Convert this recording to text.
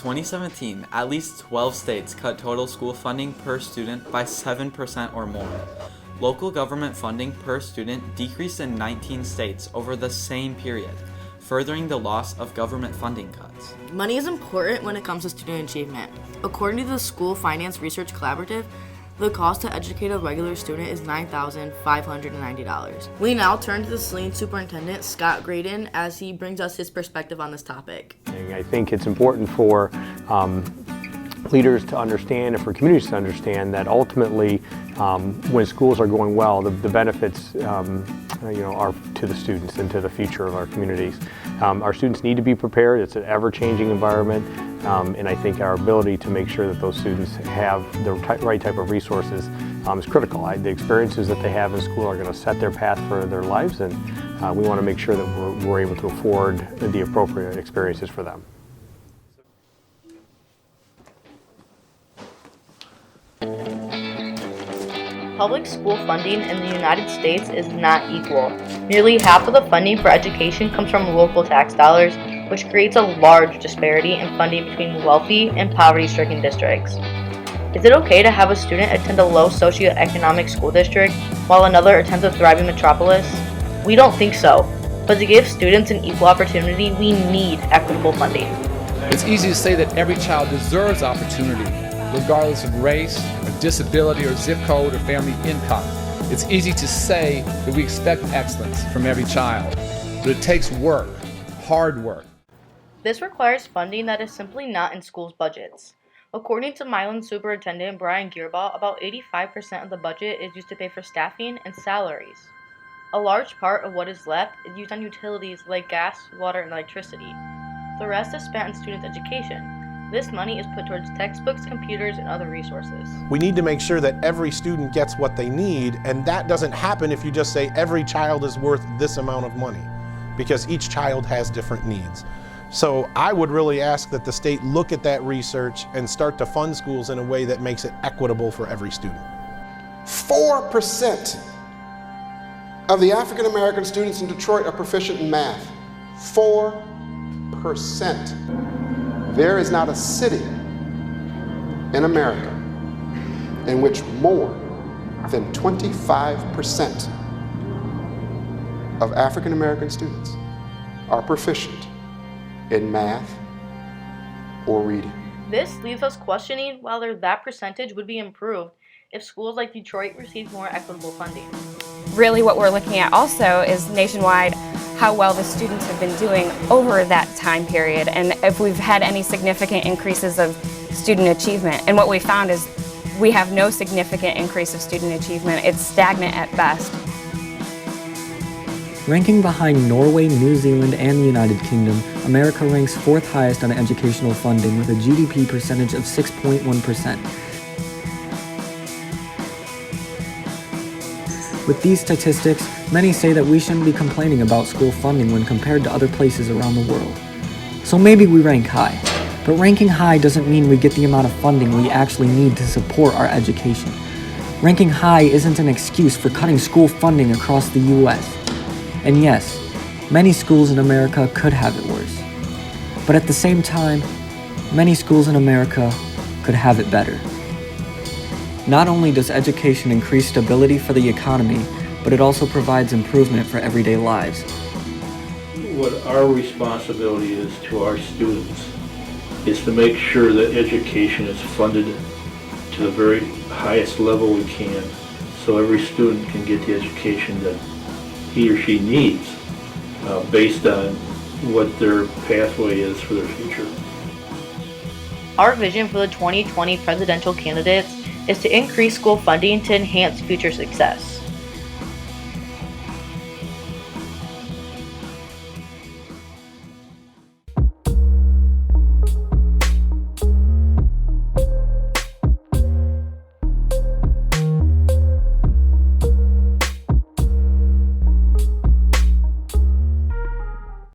2017, at least 12 states cut total school funding per student by 7% or more. Local government funding per student decreased in 19 states over the same period, furthering the loss of government funding cuts. Money is important when it comes to student achievement. According to the School Finance Research Collaborative, the cost to educate a regular student is $9,590. We now turn to the Saline Superintendent, Scott Graydon, as he brings us his perspective on this topic. I think it's important for leaders to understand and for communities to understand that ultimately when schools are going well, the benefits are to the students and to the future of our communities. Our students need to be prepared. It's an ever-changing environment, and I think our ability to make sure that those students have the right type of resources is critical. The experiences that they have in school are going to set their path for their lives, and we want to make sure that we're able to afford the appropriate experiences for them. Public school funding in the United States is not equal. Nearly half of the funding for education comes from local tax dollars, which creates a large disparity in funding between wealthy and poverty-stricken districts. Is it okay to have a student attend a low socioeconomic school district while another attends a thriving metropolis? We don't think so. But to give students an equal opportunity, we need equitable funding. It's easy to say that every child deserves opportunity, regardless of race, or disability, or zip code, or family income. It's easy to say that we expect excellence from every child, but it takes work, hard work. This requires funding that is simply not in schools' budgets. According to Milan Superintendent Brian Gearbaugh, about 85% of the budget is used to pay for staffing and salaries. A large part of what is left is used on utilities like gas, water, and electricity. The rest is spent on students' education. This money is put towards textbooks, computers, and other resources. We need to make sure that every student gets what they need, and that doesn't happen if you just say every child is worth this amount of money, because each child has different needs. So I would really ask that the state look at that research and start to fund schools in a way that makes it equitable for every student. 4% of the African American students in Detroit are proficient in math. 4%. There is not a city in America in which more than 25% of African American students are proficient in math or reading. This leaves us questioning whether that percentage would be improved if schools like Detroit received more equitable funding. Really what we're looking at also is nationwide how well the students have been doing over that time period and if we've had any significant increases of student achievement. And what we found is we have no significant increase of student achievement. It's stagnant at best. Ranking behind Norway, New Zealand, and the United Kingdom, America ranks 4th highest on educational funding with a GDP percentage of 6.1%. With these statistics, many say that we shouldn't be complaining about school funding when compared to other places around the world. So maybe we rank high, but ranking high doesn't mean we get the amount of funding we actually need to support our education. Ranking high isn't an excuse for cutting school funding across the US. And yes, many schools in America could have it worse. But at the same time, many schools in America could have it better. Not only does education increase stability for the economy, but it also provides improvement for everyday lives. What our responsibility is to our students is to make sure that education is funded to the very highest level we can, so every student can get the education that he or she needs based on what their pathway is for their future. Our vision for the 2020 presidential candidates is to increase school funding to enhance future success.